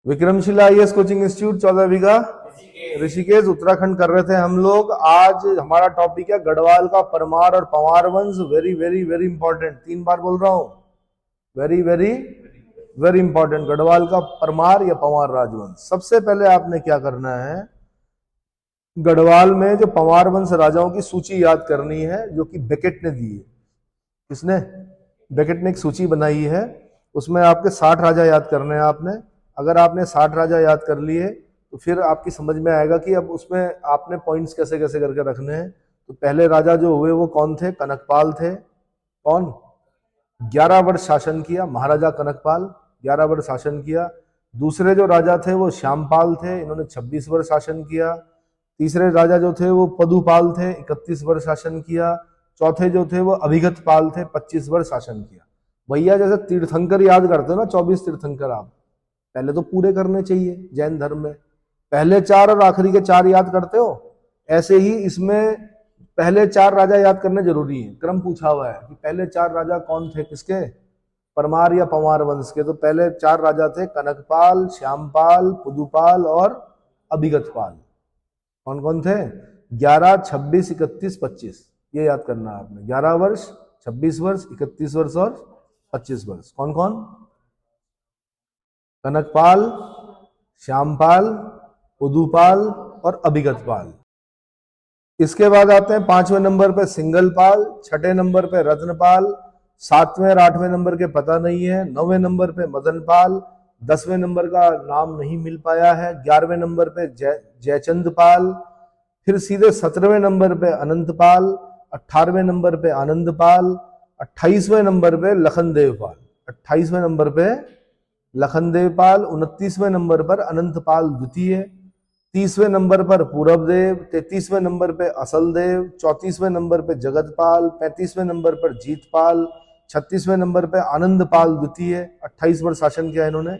Vikramshila IAS coaching institute 14 बीघा ऋषिकेश उत्तराखंड कर रहे थे हम लोग। आज हमारा टॉपिक है गढ़वाल का परमार और पंवार वंश। वेरी वेरी वेरी इंपॉर्टेंट, 3 बार बोल रहा हूं, very very very important. Garhwal का परमार या पंवार राजवंश। सबसे पहले आपने क्या करना है, गढ़वाल में जो पंवार वंश राजाओं की सूची याद करनी है, जो कि बेकेट ने दी है। किसने? बेकेट ने एक सूची बनाई है, उसमें आपके 60 राजा याद करने हैं आपने। अगर आपने 60 राजा याद कर लिए तो फिर आपकी समझ में आएगा कि अब उसमें आपने पॉइंट्स कैसे कैसे करके रखने हैं। तो पहले राजा जो हुए वो कौन थे? कनकपाल थे। कौन? 11 वर्ष शासन किया महाराजा कनकपाल, 11 वर्ष शासन किया। दूसरे जो राजा थे वो श्यामपाल थे, इन्होंने 26 वर्ष शासन किया। तीसरे राजा जो थे वो पदुपाल थे, 31 वर्ष शासन किया। चौथे जो थे वो अभिगत पाल थे, 25 वर्ष शासन किया। भैया जैसे तीर्थंकर याद करते हो ना, 24 तीर्थंकर, आप पहले तो पूरे करने चाहिए जैन धर्म में। पहले 4 और आखिरी के 4 याद करते हो, ऐसे ही इसमें पहले 4 राजा याद करने जरूरी है। क्रम पूछा हुआ है कि पहले 4 राजा कौन थे, किसके? परमार या पंवार वंश के। तो पहले 4 राजा थे कनकपाल, श्यामपाल, पुदुपाल और अभिगत पाल। कौन कौन थे? 11, 26, 31, 25। ये याद करना है आपने। 11 वर्ष, 26 वर्ष, 31 वर्ष और 25 वर्ष। कौन कौन? कनकपाल, श्यामपाल, पुदुपाल और अभिगत पाल। इसके बाद आते हैं 5वें नंबर पे सिंगलपाल, 6ठे नंबर पे रत्नपाल, 7वें और 8वें नंबर के पता नहीं है, 9वें नंबर पे मदनपाल, 10वें नंबर का नाम नहीं मिल पाया है, 11वें नंबर पे जयचंद पाल, फिर सीधे 17वें नंबर पे अनंतपाल, 18वें नंबर पे आनंदपाल, 28वें नंबर पे लखनदेव पाल, 28वें नंबर पे लखनदेव पाल, 29वें नंबर पर अनंतपाल द्वितीय, 30वें नंबर पर पूरबदेव, 33वें नंबर पे असलदेव, 34वें नंबर पे जगतपाल, 35वें नंबर पर जीतपाल, 36वें नंबर पे आनंदपाल द्वितीय, 28 वर्ष शासन किया इन्होंने।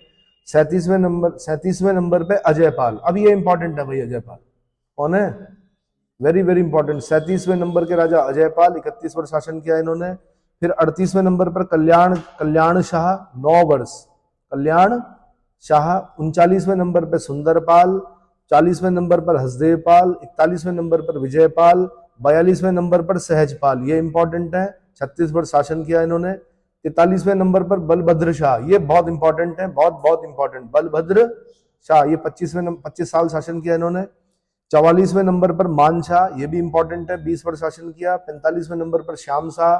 37वें नंबर पे अजयपाल। अब ये इंपॉर्टेंट है भाई, अजयपाल कौन है? Very very important. 37वें नंबर के राजा अजयपाल, 31 वर्ष शासन किया इन्होंने। फिर 38वें नंबर पर कल्याण शाह, 9 वर्ष कल्याण शाह। 39वें नंबर पे सुंदरपाल, 40वें नंबर पर हसदेव पाल, 41वें नंबर पर विजयपाल, 42वें नंबर पर सहजपाल। ये इंपॉर्टेंट है, 36 वर्ष शासन किया इन्होंने। 43वें नंबर पर बलभद्र शाह, ये बहुत इंपॉर्टेंट है, बहुत बहुत इंपॉर्टेंट। बलभद्र शाह, ये 25 साल शासन किया इन्होंने। 44वें नंबर पर मान शाह, ये भी इंपॉर्टेंट है, 20 वर्ष शासन किया। 45वें नंबर पर श्याम शाह,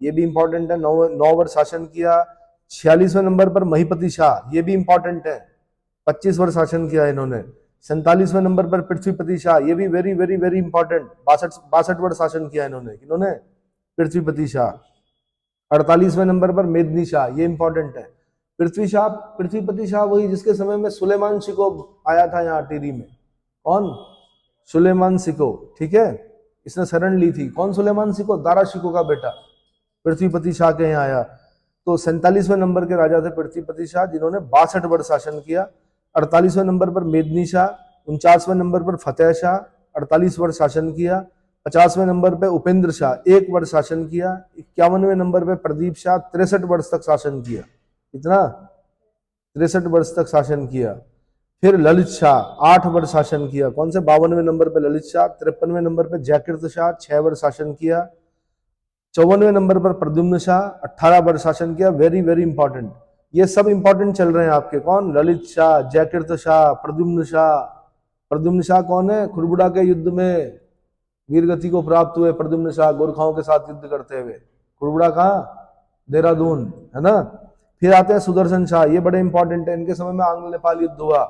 ये भी इंपॉर्टेंट है, 9 वर्ष शासन किया। 46वें नंबर पर महिपति शाह, ये भी इंपॉर्टेंट है, 25 वर्ष शासन किया इन्होंने। 47वें नंबर पर पृथ्वीपति शाह, ये भी वेरी वेरी वेरी इंपॉर्टेंट, 62 वर्ष शासन किया इन्होंने। इन्होंने पृथ्वीपति शाह। 48वें नंबर पर मेदनी शाह, ये इंपॉर्टेंट है। पृथ्वीपति शाह वही जिसके समय में सुलेमान शिको आया था यहाँ टिहरी में। कौन? सुलेमान सिको, ठीक है, इसने शरण ली थी। कौन सुलेमान सिको? दारा शिको का बेटा पृथ्वीपति शाह के यहाँ आया। तो 47वें नंबर के राजा थे पृथ्वीपति शाह, जिन्होंने 62 वर्ष शासन किया। 48वें नंबर पर मेदनी शाह, 49वें नंबर पर फतेह शाह, 48 वर्ष शासन किया। 50वें नंबर पे उपेंद्र शाह, 1 वर्ष शासन किया। 51वें नंबर पे प्रदीप शाह, 63 वर्ष तक शासन किया। कितना? 63 वर्ष तक शासन किया। फिर ललित शाह, 8 वर्ष शासन किया। कौन से? 52वें नंबर पे ललित शाह। 53वें नंबर पे जयकृत शाह, 6 वर्ष शासन किया। 54वें नंबर पर प्रद्युम्न शाह, 18 वर्ष शासन किया। वेरी वेरी इंपॉर्टेंट, ये सब इंपॉर्टेंट चल रहे हैं आपके। कौन? ललित शाह, जयकृत शाह, प्रद्युम्न शाह। प्रद्युम्न शाह कौन है? खुरबुड़ा के युद्ध में वीरगति को प्राप्त हुए प्रद्युम्न शाह, गोरखाओं के साथ युद्ध करते हुए। खुरबुड़ा कहाँ? देहरादून, है ना। फिर आते हैं सुदर्शन शाह, ये बड़े इंपॉर्टेंट है, इनके समय में आंग्ल नेपाल युद्ध हुआ।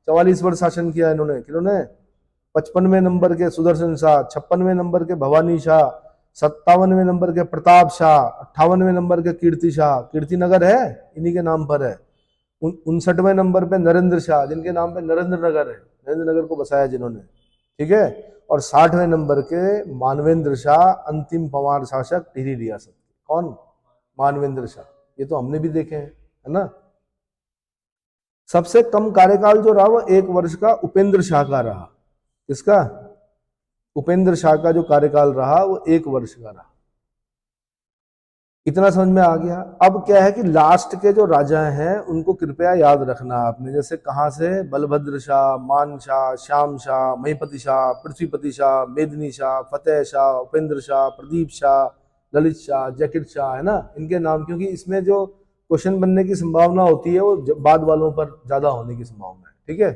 44 वर्ष शासन किया इन्होंने। किन्होंने? 55वें नंबर के सुदर्शन शाह, 56वें नंबर के भवानी शाह, 57वें नंबर के प्रताप शाह, 58वें नंबर के कीर्ति शाह, कीर्ति नगर है इन्हीं के नाम पर है। 59वें नंबर पे नरेंद्र शाह, जिनके नाम पे नरेंद्र नगर है, नरेंद्र नगर को बसाया जिन्होंने, ठीक है। और 60वें नंबर के मानवेंद्र शाह, अंतिम पंवार शासक टिहरी रियासत। कौन? मानवेंद्र शाह, ये तो हमने भी देखे हैं, है ना। सबसे कम कार्यकाल जो रहा वो 1 वर्ष का उपेंद्र शाह का रहा। किसका? उपेंद्र शाह का जो कार्यकाल रहा वो 1 वर्ष का रहा। इतना समझ में आ गया। अब क्या है कि लास्ट के जो राजा हैं उनको कृपया याद रखना आपने, जैसे कहाँ से, बलभद्र शाह, मान शाह, श्याम शाह, महीपति शाह, पृथ्वीपति शाह, मेदिनी शाह, फतेह शाह, उपेंद्र शाह, प्रदीप शाह, ललित शाह, जैकिर शाह, है ना, इनके नाम, क्योंकि इसमें जो क्वेश्चन बनने की संभावना होती है वो बाद वालों पर ज्यादा होने की संभावना है। ठीक है।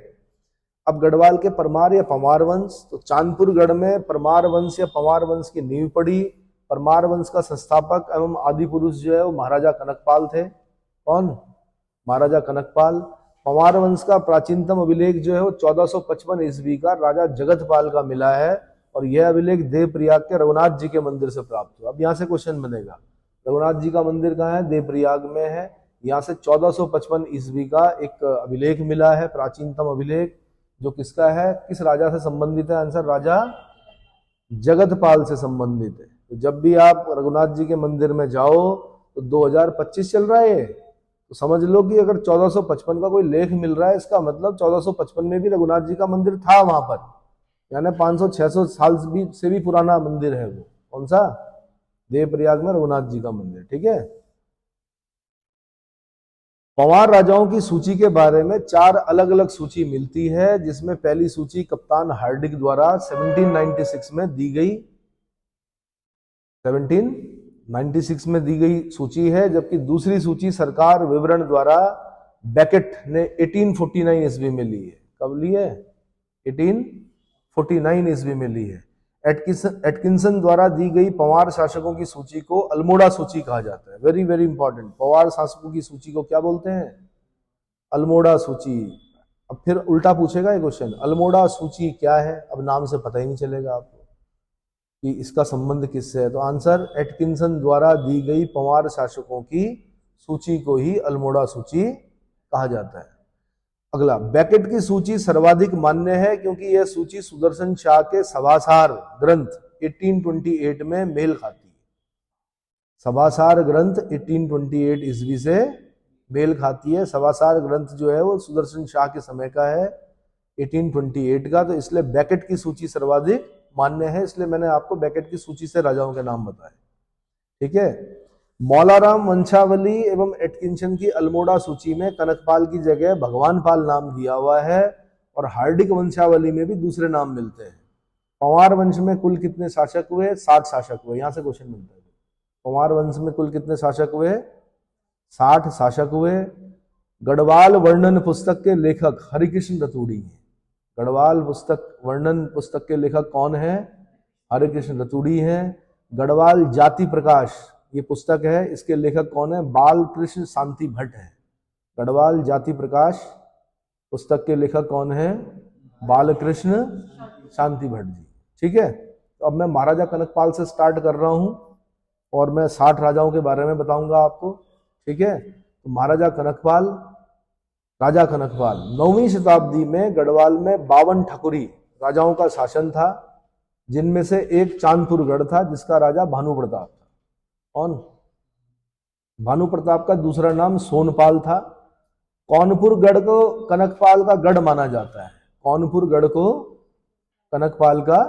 अब गढ़वाल के परमार या पंवार वंश, तो चांदपुर गढ़ में परमार वंश या पंवार वंश की नींव पड़ी। परमार वंश का संस्थापक एवं आदि पुरुष जो है वो महाराजा कनकपाल थे। कौन? महाराजा कनकपाल। पंवार वंश का प्राचीनतम अभिलेख जो है वो 1455 ईस्वी का राजा जगतपाल का मिला है, और यह अभिलेख देवप्रयाग के रघुनाथ जी के मंदिर से प्राप्त हुआ। अब यहाँ से क्वेश्चन बनेगा, रघुनाथ जी का मंदिर कहाँ है? देवप्रयाग में है। यहाँ से 1455 ईस्वी का एक अभिलेख मिला है, प्राचीनतम अभिलेख, जो किसका है, किस राजा से संबंधित है? आंसर राजा जगतपाल से संबंधित है। तो जब भी आप रघुनाथ जी के मंदिर में जाओ तो 2025 चल रहा है, तो समझ लो कि अगर 1455 का कोई लेख मिल रहा है, इसका मतलब 1455 में भी रघुनाथ जी का मंदिर था वहां पर, यानी 500-600 साल से भी पुराना मंदिर है वो। कौन सा? देवप्रयाग में रघुनाथ जी का मंदिर। ठीक है। पंवार राजाओं की सूची के बारे में 4 अलग अलग सूची मिलती है, जिसमें पहली सूची कप्तान हार्डिक द्वारा 1796 में दी गई, 1796 में दी गई सूची है, जबकि दूसरी सूची सरकार विवरण द्वारा बैकेट ने 1849 ईस्वी में ली है। कब ली है? 1849 ईस्वी में ली है। एटकिंसन द्वारा दी गई पंवार शासकों की सूची को अल्मोड़ा सूची कहा जाता है। Very very important. पंवार शासकों की सूची को क्या बोलते हैं? अल्मोड़ा सूची। अब फिर उल्टा पूछेगा ये क्वेश्चन, अल्मोड़ा सूची क्या है? अब नाम से पता ही नहीं चलेगा आपको कि इसका संबंध किससे है। तो आंसर, एटकिंसन द्वारा दी गई पंवार शासकों की सूची को ही अल्मोड़ा सूची कहा जाता है। अगला, बैकेट की सूची सर्वाधिक मान्य है क्योंकि यह सूची सुदर्शन शाह के सभासार ग्रंथ 1828 में मेल खाती है। सभासार ग्रंथ 1828 ईस्वी से मेल खाती है। सभासार ग्रंथ जो है वो सुदर्शन शाह के समय का है, 1828 का, तो इसलिए बैकेट की सूची सर्वाधिक मान्य है। इसलिए मैंने आपको बैकेट की सूची से राजाओं के नाम बताए। ठीक है। मौलाराम वंशावली एवं एटकिंसन की अल्मोड़ा सूची में कनकपाल की जगह भगवान पाल नाम दिया हुआ है, और हार्डिक वंशावली में भी दूसरे नाम मिलते हैं। पंवार वंश में कुल कितने शासक हुए? 60 शासक हुए। यहां से क्वेश्चन मिलता है, पंवार वंश में कुल कितने शासक हुए? 60 शासक हुए। गढ़वाल वर्णन पुस्तक के लेखक हरिकृष्ण रतूड़ी हैं। गढ़वाल पुस्तक वर्णन पुस्तक के लेखक कौन है? हरिकृष्ण रतूड़ी हैं। गढ़वाल जाति प्रकाश ये पुस्तक है, इसके लेखक कौन है? बालकृष्ण शांति भट्ट है। गढ़वाल जाति प्रकाश पुस्तक के लेखक कौन है? बालकृष्ण शांति भट्ट जी। ठीक है। तो अब मैं महाराजा कनकपाल से स्टार्ट कर रहा हूं और मैं 60 राजाओं के बारे में बताऊंगा आपको। ठीक है। तो महाराजा कनकपाल, राजा कनकपाल 9वीं शताब्दी में गढ़वाल में 52 ठकुरी राजाओं का शासन था, जिनमें से एक चांदपुर गढ़ था जिसका राजा भानु प्रताप था। कौन? भानु प्रताप का दूसरा नाम सोनपाल था। कौनपुर गढ़ को कनकपाल का गढ़ माना जाता है। कौनपुर गढ़ को कनकपाल का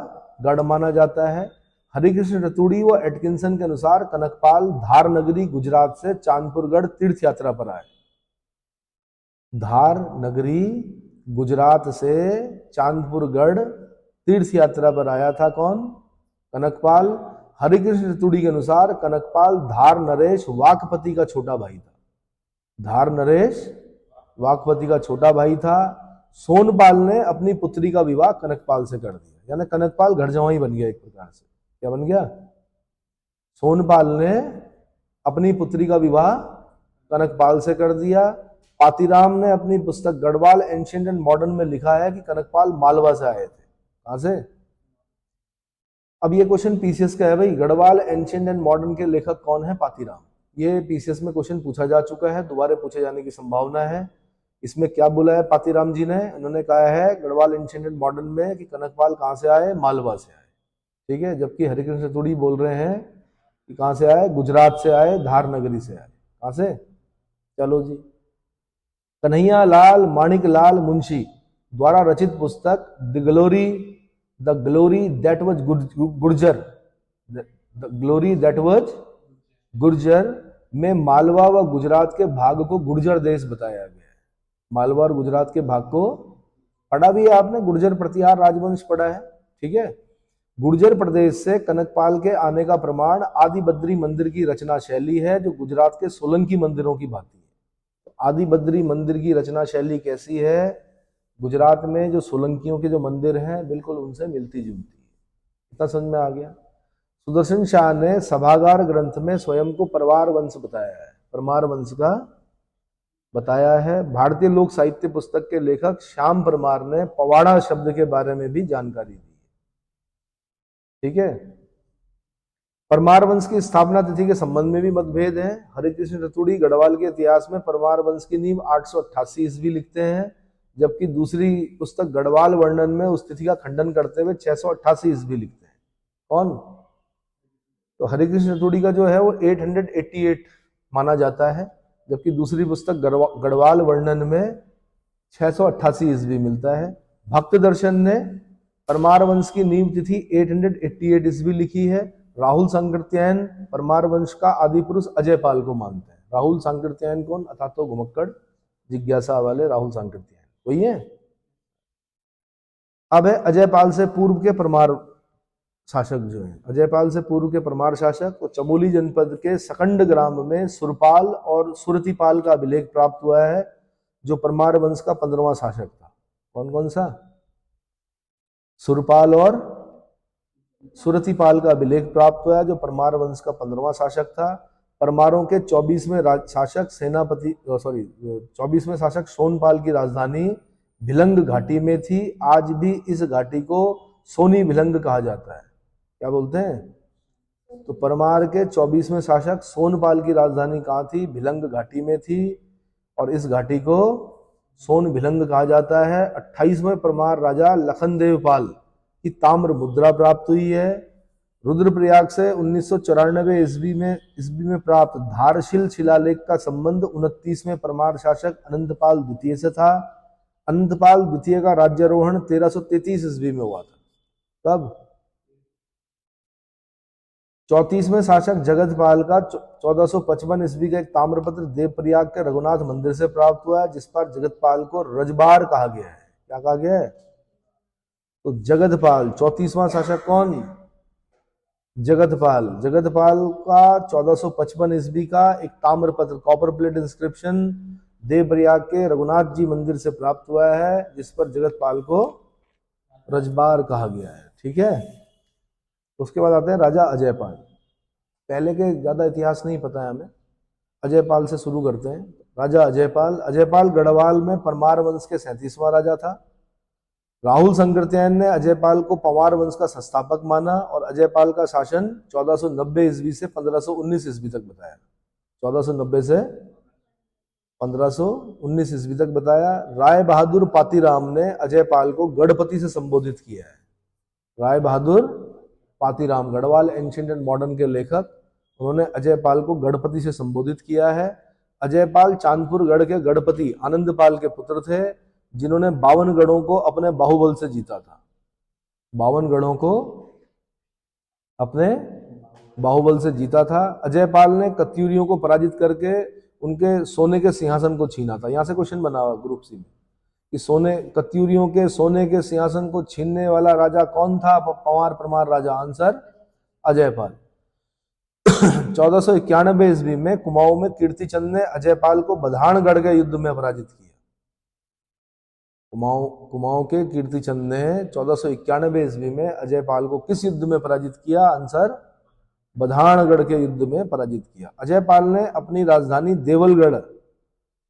गढ़ माना जाता है। हरिकृष्ण रतूड़ी व एटकिंसन के अनुसार कनकपाल धार नगरी गुजरात से चांदपुर गढ़ तीर्थ यात्रा पर आए। धार नगरी गुजरात से चांदपुर गढ़ तीर्थ यात्रा पर आया था। कौन? कनकपाल। हरिकृष्ण रतूड़ी के अनुसार कनकपाल धार नरेश वाकपति का छोटा भाई था। धार नरेश वाकपति का छोटा भाई था। सोनपाल ने अपनी पुत्री का विवाह कनकपाल से कर दिया, यानी कनकपाल घर जवाई बन गया एक प्रकार से। क्या बन गया? सोनपाल ने अपनी पुत्री का विवाह कनकपाल से कर दिया। पातीराम ने अपनी पुस्तक गढ़वाल एंशिएंट एंड मॉडर्न में लिखा है कि कनकपाल मालवा से आए थे। कहां से? अब ये क्वेश्चन पीसीएस का है भाई, गढ़वाल एंशिएंट एंड मॉडर्न के लेखक कौन है? पातीराम। ये पीसीएस में क्वेश्चन पूछा जा चुका है, दोबारा पूछे जाने की संभावना है। इसमें क्या बोला है पातीराम जी ने? उन्होंने कहा है गढ़वाल एंशिएंट एंड मॉडर्न में कि कनकपाल कहां से आए? मालवा से आए। ठीक है। जबकि हरिकृष्ण रतूड़ी बोल रहे हैं कि कहां से आए? गुजरात से आए, धार नगरी से आए। कहां से? चलो जी। कन्हैया लाल माणिक लाल मुंशी द्वारा रचित पुस्तक the glory that was Gurjar, the glory that was Gurjar में मालवा व गुजरात के भाग को गुर्जर देश बताया गया है। मालवा और गुजरात के भाग को पढ़ा भी है आपने, गुर्जर प्रतिहार राजवंश पढ़ा है, ठीक है। गुर्जर प्रदेश से कनकपाल के आने का प्रमाण आदि बद्री मंदिर की रचना शैली है, जो गुजरात के सोलंकी मंदिरों की भांति है। आदि बद्री मंदिर की रचना शैली कैसी है? गुजरात में जो सोलंकियों के जो मंदिर हैं बिल्कुल उनसे मिलती जुलती है। इतना समझ में आ गया। सुदर्शन शाह ने सभागार ग्रंथ में स्वयं को परमार वंश बताया है, परमार वंश का बताया है। भारतीय लोक साहित्य पुस्तक के लेखक श्याम परमार ने पवाड़ा शब्द के बारे में भी जानकारी दी, ठीक है। परमार वंश की स्थापना तिथि के संबंध में भी मतभेद है। हरिकृष्ण रतुड़ी गढ़वाल के इतिहास में परमार वंश की नींव 888 ईस्वी लिखते हैं, जबकि दूसरी पुस्तक गढ़वाल वर्णन में उस तिथि का खंडन करते हुए 688 ईस्वी लिखते हैं। कौन? तो हरिकृष्ण रतुड़ी का जो है वो 888 माना जाता है, जबकि दूसरी पुस्तक गढ़वाल वर्णन में 688 ईस्वी मिलता है। भक्त दर्शन ने परमार वंश की नींव तिथि 888 ईस्वी लिखी है। राहुल सांकृत्यायन परमार वंश का आदि पुरुष अजयपाल को मानते हैं। राहुल सांकृत्यायन कौन? अथातो घुमक्कड़ जिज्ञासा वाले राहुल सांकृत्यायन वही है। अब है अजयपाल से पूर्व के परमार शासक जो है, अजयपाल से पूर्व के परमार शासक। तो चमोली जनपद के सकंड ग्राम में सुरपाल और सुरतिपाल का अभिलेख प्राप्त हुआ है, जो परमार वंश का 15वां शासक था। कौन कौन सा? सुरपाल और सुरतिपाल का अभिलेख प्राप्त हुआ है, जो परमार वंश का 15वां शासक था। परमारों के 24वें शासक 24वें शासक सोनपाल की राजधानी भिलंग घाटी में थी। आज भी इस घाटी को सोनी भिलंग कहा जाता है। क्या बोलते हैं? तो परमार के 24वें शासक सोनपाल की राजधानी कहाँ थी? भिलंग घाटी में थी, और इस घाटी को सोन भिलंग कहा जाता है। 28वें परमार राजा लखनदेवपाल की ताम्र मुद्रा प्राप्त हुई है। रुद्रप्रयाग से 1994 ईस्वी में प्राप्त धारशिल शिलालेख का संबंध 29वें परमार शासक अनंतपाल द्वितीय से था। अनंतपाल द्वितीय का राज्यारोहण 1333 ईस्वी में हुआ था। कब? 34वें शासक जगतपाल का 1455 ईस्वी का एक ताम्रपत्र देवप्रयाग के रघुनाथ मंदिर से प्राप्त हुआ है, जिस पर जगतपाल को रजबार कहा गया है। क्या कहा गया है? तो जगतपाल 34वां शासक कौन? जगतपाल। जगतपाल का 1455 ईस्वी का एक ताम्रपत्र कॉपर प्लेट इंस्क्रिप्शन देवप्रयाग के रघुनाथ जी मंदिर से प्राप्त हुआ है, जिस पर जगतपाल को रजबार कहा गया है, ठीक है। उसके बाद आते हैं राजा अजयपाल। पहले के ज्यादा इतिहास नहीं पता है हमें, अजयपाल से शुरू करते हैं। राजा अजयपाल। अजयपाल गढ़वाल में परमार वंश के 37वां राजा था। राहुल सांकृत्यायन ने अजयपाल को परमार वंश का संस्थापक माना और अजयपाल का शासन 1490 ईस्वी से 1519 ईस्वी तक बताया। 1490 से 1519 ईस्वी तक बताया। राय बहादुर पातीराम ने अजयपाल को गढ़पति से संबोधित किया है। Rai Bahadur Patiram Garhwal ancient and modern के लेखक, उन्होंने अजयपाल को गढ़पति से संबोधित किया है। अजयपाल चांदपुर गढ़ के गढ़पति आनंदपाल के पुत्र थे, जिन्होंने 52 गढ़ों को अपने बाहुबल से जीता था। 52 गढ़ों को अपने बाहुबल से जीता था। अजयपाल ने कत्यूरियों को पराजित करके उनके सोने के सिंहासन को छीना था। यहां से क्वेश्चन बना हुआ ग्रुप सी में कि कत्यूरियों के सोने के सिंहासन को छीनने वाला राजा कौन था? परमार राजा। आंसर अजयपाल। 1491 ईस्वी में कुमाऊं में कीर्तिचंद ने अजयपाल को बधानगढ़ के युद्ध में पराजित किया। कुमाऊं के कीर्तिचंद ने 1491 ईस्वी में अजयपाल को किस युद्ध में पराजित किया? आंसर बधानगढ़ के युद्ध में पराजित किया। अजयपाल ने अपनी राजधानी देवलगढ़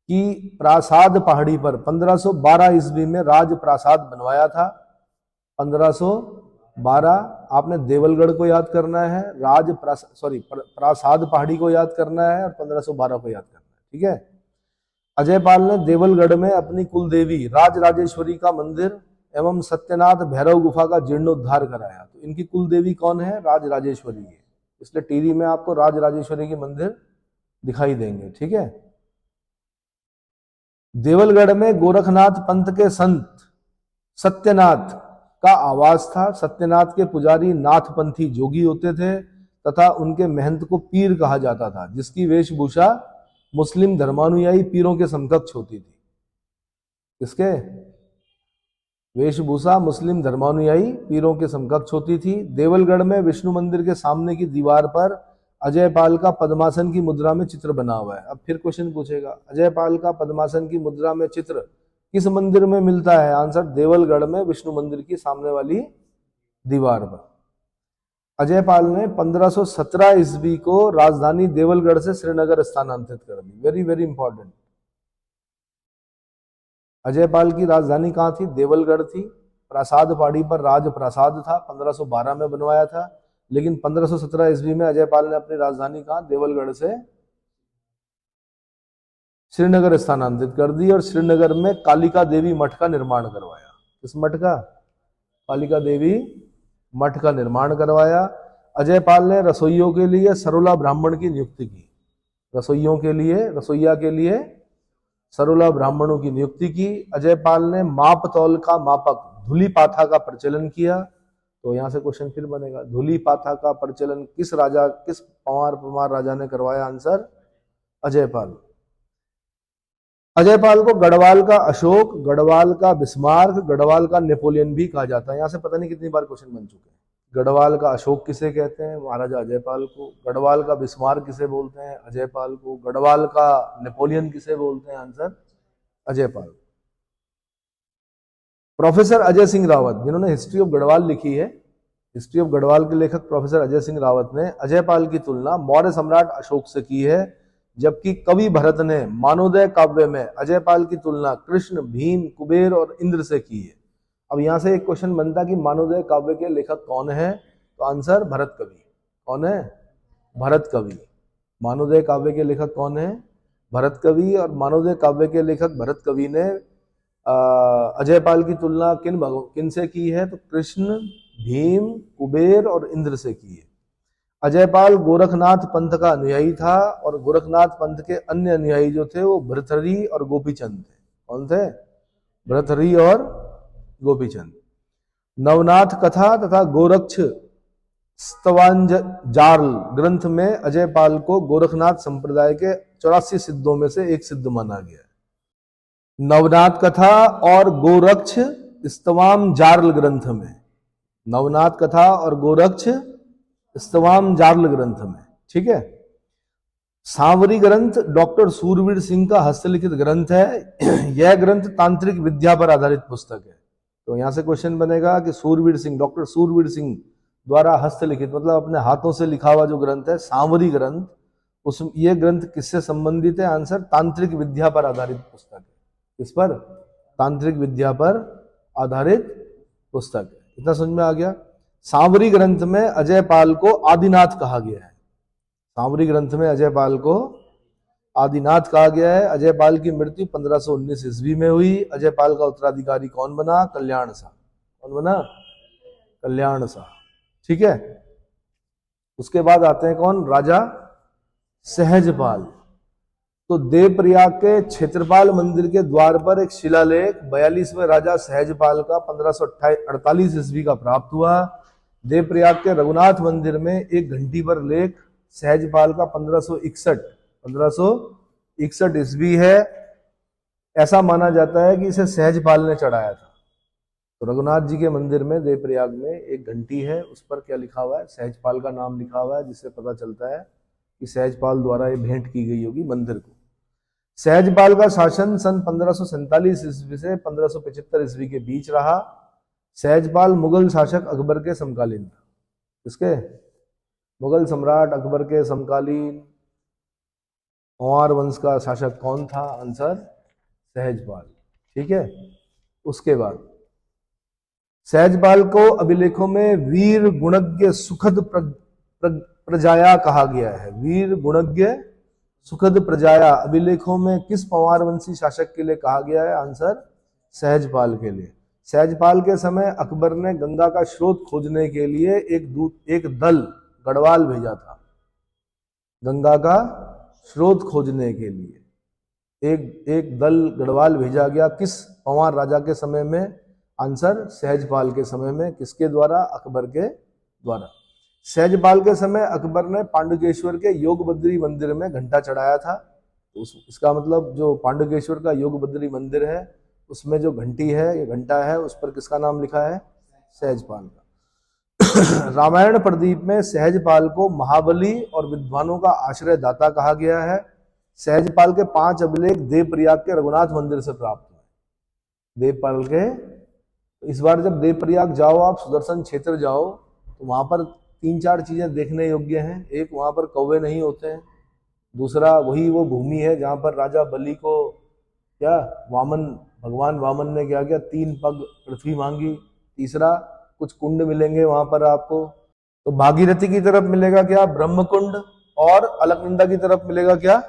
की प्रासाद पहाड़ी पर 1512 ईस्वी में राज प्रासाद बनवाया था। 1512। आपने देवलगढ़ को याद करना है, प्रासाद पहाड़ी को याद करना है और 1512 को याद करना है, ठीक है। अजयपाल ने देवलगढ़ में अपनी कुलदेवी राज राजेश्वरी का मंदिर एवं सत्यनाथ भैरव गुफा का जीर्णोद्धार कराया। तो इनकी कुलदेवी कौन है? राज राजेश्वरी है, इसलिए टीवी में आपको राज राजेश्वरी की मंदिर दिखाई देंगे, ठीक है। देवलगढ़ में गोरखनाथ पंथ के संत सत्यनाथ का आवास था। सत्यनाथ के पुजारी नाथपंथी जोगी होते थे तथा उनके महंत को पीर कहा जाता था, जिसकी वेशभूषा मुस्लिम धर्मानुयायी पीरों के समकक्ष होती थी। किसके? वेशभूषा मुस्लिम धर्मानुयायी पीरों के समकक्ष होती थी। देवलगढ़ में विष्णु मंदिर के सामने की दीवार पर अजयपाल का पद्मासन की मुद्रा में चित्र बना हुआ है। अब फिर क्वेश्चन पूछेगा, अजयपाल का पद्मासन की मुद्रा में चित्र किस मंदिर में मिलता है? आंसर, देवलगढ़ में विष्णु मंदिर की सामने वाली दीवार पर। अजयपाल ने 1517 ईस्वी को राजधानी देवलगढ़ से श्रीनगर स्थानांतरित कर दी। Very very important. अजयपाल की राजधानी कहाँ थी? देवलगढ़ थी। प्रासाद पहाड़ी पर राज प्रासाद था, 1512 में बनवाया था, लेकिन 1517 ईस्वी में अजयपाल ने अपनी राजधानी कहाँ? देवलगढ़ से श्रीनगर स्थानांतरित कर दी और श्रीनगर में कालिका देवी मठ का निर्माण करवाया। किस मठ का? कालिका देवी मठ का निर्माण करवाया। अजयपाल ने रसोइयों के लिए सरोला ब्राह्मण की नियुक्ति की। रसोइयों के लिए, रसोइया के लिए सरोला ब्राह्मणों की नियुक्ति की। अजयपाल ने माप तौल का मापक धूली पाथा का प्रचलन किया। तो यहां से क्वेश्चन फिर बनेगा, धूली पाथा का प्रचलन किस राजा, किस परमार राजा ने करवाया? आंसर, अजयपाल। अजयपाल को गढ़वाल का अशोक, गढ़वाल का बिस्मार्क, गढ़वाल का नेपोलियन भी कहा जाता है। यहां से पता नहीं कितनी बार क्वेश्चन बन चुके हैं। गढ़वाल का अशोक किसे कहते हैं? महाराजा अजयपाल को। गढ़वाल का बिस्मार्क किसे बोलते हैं? अजयपाल को। गढ़वाल का नेपोलियन किसे बोलते हैं? आंसर, अजयपाल। प्रोफेसर अजय सिंह रावत, जिन्होंने हिस्ट्री ऑफ गढ़वाल लिखी है, हिस्ट्री ऑफ गढ़वाल के लेखक प्रोफेसर अजय सिंह रावत ने अजयपाल की तुलना मौर्य सम्राट अशोक से की है, जबकि कवि भरत ने मानोदय काव्य में अजयपाल की तुलना कृष्ण, भीम, कुबेर और इंद्र से की है। अब यहां से एक क्वेश्चन बनता कि मानोदय काव्य के लेखक कौन है? तो आंसर, भरत कवि। कौन है? भरत कवि। मानोदय काव्य के लेखक कौन है? भरत कवि। और मानोदय काव्य के लेखक भरत कवि ने अजयपाल की तुलना किन से की है? तो कृष्ण, भीम, कुबेर और इंद्र से की है। अजयपाल गोरखनाथ पंथ का अनुयायी था और गोरखनाथ पंथ के अन्य अनुयायी जो थे वो भर्तृहरि और गोपीचंद थे। कौन थे? भर्तृहरि और गोपीचंद। नवनाथ कथा तथा गोरक्ष स्तवांजार्ल ग्रंथ में अजयपाल को गोरखनाथ संप्रदाय के 84 सिद्धों में से एक सिद्ध माना गया है। नवनाथ कथा और गोरक्ष स्तवांजार्ल ग्रंथ में, नवनाथ कथा और गोरक्ष स्तवांजार्ल ग्रंथ में, ठीक है। सांवरी ग्रंथ डॉक्टर सूरवीर सिंह का हस्तलिखित ग्रंथ है। यह ग्रंथ तांत्रिक विद्या पर आधारित पुस्तक है। तो यहां से क्वेश्चन बनेगा कि सूरवीर सिंह, डॉक्टर सूरवीर सिंह द्वारा हस्तलिखित मतलब अपने हाथों से लिखा हुआ जो ग्रंथ है सांवरी ग्रंथ, उस ये ग्रंथ किससे संबंधित है? आंसर, तांत्रिक विद्या पर आधारित पुस्तक है। किस पर? तांत्रिक विद्या पर आधारित पुस्तक है। इतना समझ में आ गया। सांवरी ग्रंथ में अजयपाल को आदिनाथ कहा गया है। सांवरी ग्रंथ में अजयपाल को आदिनाथ कहा गया है। अजयपाल की मृत्यु 1519 ईस्वी में हुई। अजयपाल का उत्तराधिकारी कौन बना? कल्याण शाह। कौन बना? कल्याण शाह, ठीक है। उसके बाद आते हैं कौन? राजा सहजपाल। तो देवप्रयाग के क्षेत्रपाल मंदिर के द्वार पर एक शिलालेख 42वें राजा सहजपाल का 1548 ईस्वी का प्राप्त हुआ। देवप्रयाग के रघुनाथ मंदिर में एक घंटी पर लेख सहजपाल का 1561 ईस्वी है। ऐसा माना जाता है कि इसे सहजपाल ने चढ़ाया था। तो रघुनाथ जी के मंदिर में देवप्रयाग में एक घंटी है, उस पर क्या लिखा हुआ है? सहजपाल का नाम लिखा हुआ है, जिससे पता चलता है कि सहजपाल द्वारा ये भेंट की गई होगी मंदिर को। सहजपाल का शासन सन 1547 ईस्वी से 1575 ईस्वी के बीच रहा। सहजपाल मुगल शासक अकबर के समकालीन था। किसके? मुगल सम्राट अकबर के समकालीन। पंवार वंश का शासक कौन था? आंसर, सहजपाल, ठीक है। उसके बाद सहजपाल को अभिलेखों में वीर गुणज्ञ सुखद प्रजाया कहा गया है। वीर गुणज्ञ सुखद प्रजाया अभिलेखों में किस पंवार वंशी शासक के लिए कहा गया है? आंसर, सहजपाल के लिए। सहजपाल के समय अकबर ने गंगा का स्रोत खोजने के लिए एक दल गढ़वाल भेजा था। गंगा का स्रोत खोजने के लिए एक दल गढ़वाल भेजा गया। किस पंवार राजा के समय में? आंसर, सहजपाल के समय में। किसके द्वारा? अकबर के द्वारा। सहजपाल के समय अकबर ने पांडुकेश्वर के योग बद्री मंदिर में घंटा चढ़ाया था। तो इसका मतलब जो पांडुकेश्वर का योग बद्री मंदिर है उसमें जो घंटी है, ये घंटा है, उस पर किसका नाम लिखा है? सहजपाल का। रामायण प्रदीप में सहजपाल को महाबली और विद्वानों का आश्रय दाता कहा गया है। सहजपाल के 5 अभिलेख देवप्रयाग के रघुनाथ मंदिर से प्राप्त हुए। देवपाल के, इस बार जब देवप्रयाग जाओ आप, सुदर्शन क्षेत्र जाओ, तो वहां पर 3-4 चीजें देखने योग्य हैं। एक, वहां पर कौवे नहीं होते हैं। दूसरा, वही वो भूमि है जहां पर राजा बलि को क्या भगवान वामन ने क्या किया? 3 पग पृथ्वी मांगी। तीसरा, कुछ कुंड मिलेंगे वहां पर आपको। तो भागीरथी की तरफ मिलेगा क्या? ब्रह्म कुंड। और अलकनंदा की तरफ मिलेगा क्या?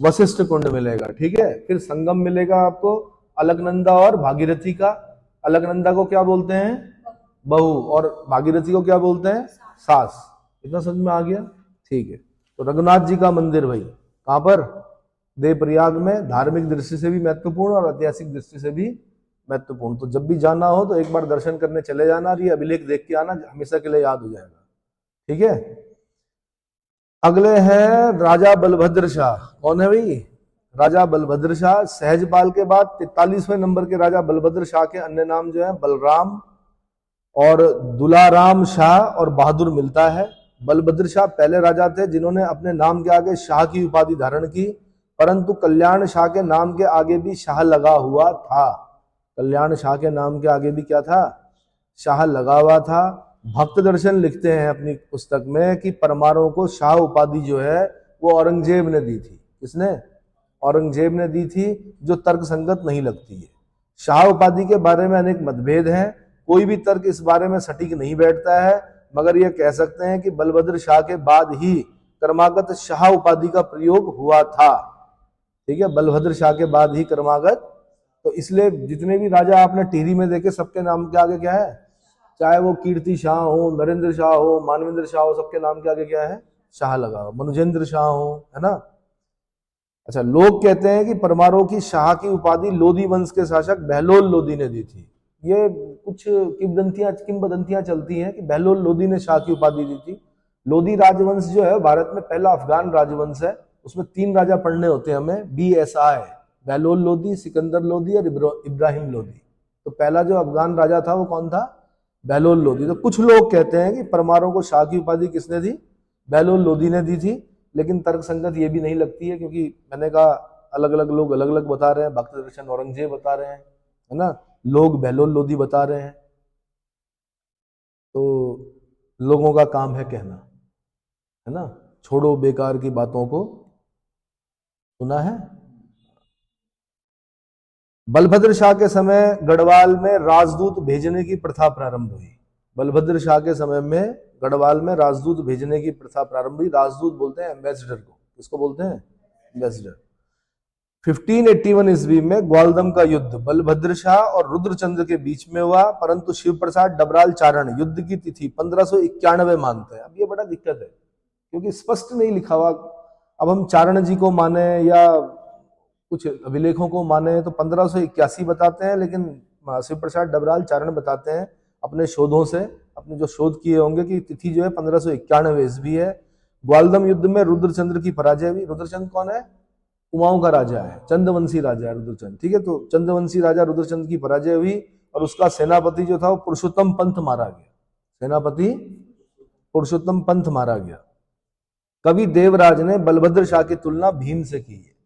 वशिष्ठ कुंड मिलेगा। ठीक है। फिर संगम मिलेगा आपको अलकनंदा और भागीरथी का। अलकनंदा को क्या बोलते हैं? बहू। और भागीरथी को क्या बोलते हैं? सास। इतना समझ में आ गया? ठीक है। तो रघुनाथ जी का मंदिर भाई कहां पर? देवप्रयाग में। धार्मिक दृष्टि से भी महत्वपूर्ण और ऐतिहासिक दृष्टि से भी महत्वपूर्ण। तो जब भी जाना हो तो एक बार दर्शन करने चले जाना और ये अभिलेख देख के आना, हमेशा के लिए याद हो जाएगा। ठीक है। अगले हैं राजा बलभद्र शाह। कौन है भाई? राजा बलभद्र शाह। सहजपाल के बाद 43वें नंबर के राजा बलभद्र शाह के अन्य नाम जो है बलराम और दुलाराम शाह और बहादुर मिलता है। बलभद्र शाह पहले राजा थे जिन्होंने अपने नाम के आगे शाह की उपाधि धारण की, परंतु कल्याण शाह के नाम के आगे भी शाह लगा हुआ था। कल्याण शाह के नाम के आगे भी क्या था? शाह लगा हुआ था। भक्त दर्शन लिखते हैं अपनी पुस्तक में कि परमारों को शाह उपाधि जो है वो औरंगजेब ने दी थी। किसने? औरंगजेब ने दी थी, जो तर्क संगत नहीं लगती है। शाह उपाधि के बारे में अनेक मतभेद हैं, कोई भी तर्क इस बारे में सटीक नहीं बैठता है, मगर यह कह सकते हैं कि बलभद्र शाह के बाद ही क्रमागत शाह उपाधि का प्रयोग हुआ था। ठीक है। बलभद्र शाह के बाद ही क्रमागत। तो इसलिए जितने भी राजा आपने टिहरी में देखे, सबके नाम के आगे क्या है? चाहे वो कीर्ति शाह हो, नरेंद्र शाह हो, मानवेंद्र शाह हो, सबके नाम के आगे क्या है? शाह लगा हो। मनुजेंद्र शाह हो, है ना। अच्छा, लोग कहते हैं कि परमारों की शाह की उपाधि लोधी वंश के शासक बहलोल लोधी ने दी थी। ये कुछ किंवदंतियां चलती हैं कि बहलोल लोधी ने शाह की उपाधि दी थी। लोधी राजवंश जो है भारत में पहला अफगान राजवंश है। उसमें 3 राजा पढ़ने होते हैं हमें, BSI, बहलोल लोधी, सिकंदर लोधी और इब्राहिम लोधी। तो पहला जो अफगान राजा था वो कौन था? बहलोल लोधी। तो कुछ लोग कहते हैं कि परमारों को शाह की उपाधि किसने दी? बहलोल लोधी ने दी थी। लेकिन तर्क संगत ये भी नहीं लगती है, क्योंकि मैंने कहा अलग अलग लोग अलग अलग बता रहे हैं। भक्त दर्शन औरंगजेब बता रहे हैं, है ना, लोग बहलोल लोधी बता रहे हैं। तो लोगों का काम है कहना, है ना। छोड़ो बेकार की बातों को। सुना है? बलभद्र शाह के समय गढ़वाल में राजदूत भेजने की प्रथा प्रारंभ हुई। बलभद्र शाह के समय में गढ़वाल में राजदूत भेजने की प्रथा प्रारंभ हुई। राजदूत बोलते हैं एम्बेसडर को। किसको बोलते हैं? एम्बेसडर। 1581 ईस्वी में ग्वालदम का युद्ध बलभद्र शाह और रुद्रचंद्र के बीच में हुआ, परंतु शिव प्रसाद डबराल चारण युद्ध की तिथि 1591 मानते हैं। अब ये बड़ा दिक्कत है, क्योंकि स्पष्ट नहीं लिखा हुआ। अब हम चारण जी को माने या कुछ अभिलेखों को माने तो 1581 बताते हैं, लेकिन शिव प्रसाद डबराल चारण बताते हैं अपने शोधों से, अपने जो शोध किए होंगे, कि तिथि जो है 1591 ईस्वी है। ग्वालदम युद्ध में रुद्रचंद्र की पराजय हुई। रुद्रचंद्र कौन है? कुमाऊं का राजा है, चंद्रवंशी राजा है रुद्रचंद्र। ठीक है। तो चंद्रवंशी राजा रुद्रचंद्र की पराजय हुई और उसका सेनापति जो था वो पुरुषोत्तम पंत मारा गया। सेनापति पुरुषोत्तम पंत मारा गया। कवि देवराज ने बलभद्र शाह की तुलना भीम से की है।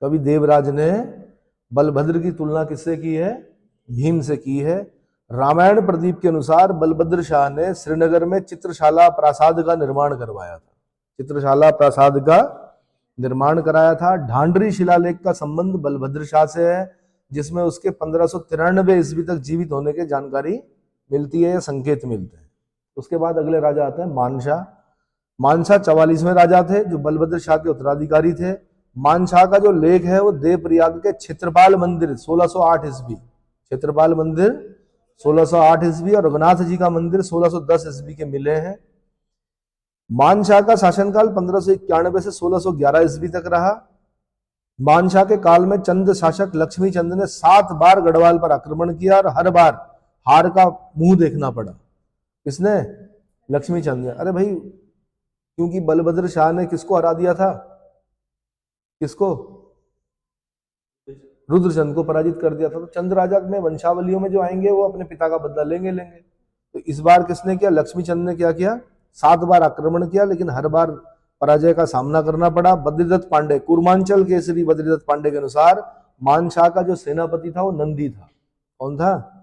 कवि देवराज ने बलभद्र की तुलना किससे की है? भीम से की है। रामायण प्रदीप के अनुसार बलभद्र शाह ने श्रीनगर में चित्रशाला प्रासाद का निर्माण करवाया था। चित्रशाला प्रासाद का निर्माण कराया था। ढांडरी शिलालेख का संबंध बलभद्र शाह से है, जिसमें उसके 1593 ईस्वी तक जीवित होने की जानकारी मिलती है या संकेत मिलते हैं। उसके बाद अगले राजा आते हैं मानशाह। मानशाह 44वें राजा थे, जो बलभद्र शाह के उत्तराधिकारी थे। मानशाह का जो लेख है वो देवप्रयाग के क्षेत्रपाल मंदिर 1608 ईस्वी, क्षेत्रपाल मंदिर 1608 ईस्वी और रघुनाथ जी का मंदिर 1610 ईस्वी के मिले हैं। मानशाह का शासनकाल 1591 से 1611 ईस्वी तक रहा। मानशाह के काल में चंद शासक लक्ष्मी चंद ने 7 बार गढ़वाल पर आक्रमण किया और हर बार हार का मुंह देखना पड़ा। किसने? लक्ष्मी चंद। अरे भाई, क्योंकि बलभद्र शाह ने किसको हरा दिया था? किसको? रुद्रचंद को पराजित कर दिया था। तो चंद राजा में वंशावलियों में जो आएंगे वो अपने पिता का बदला लेंगे। तो इस बार किसने किया? लक्ष्मी चंद ने क्या किया? 7 बार आक्रमण किया, लेकिन हर बार पराजय का सामना करना पड़ा। बद्रीदत्त पांडे, कुर्मांचल केसरी बद्रीदत्त पांडे के अनुसार मानशाह का जो सेनापति था वो नंदी था। कौन था?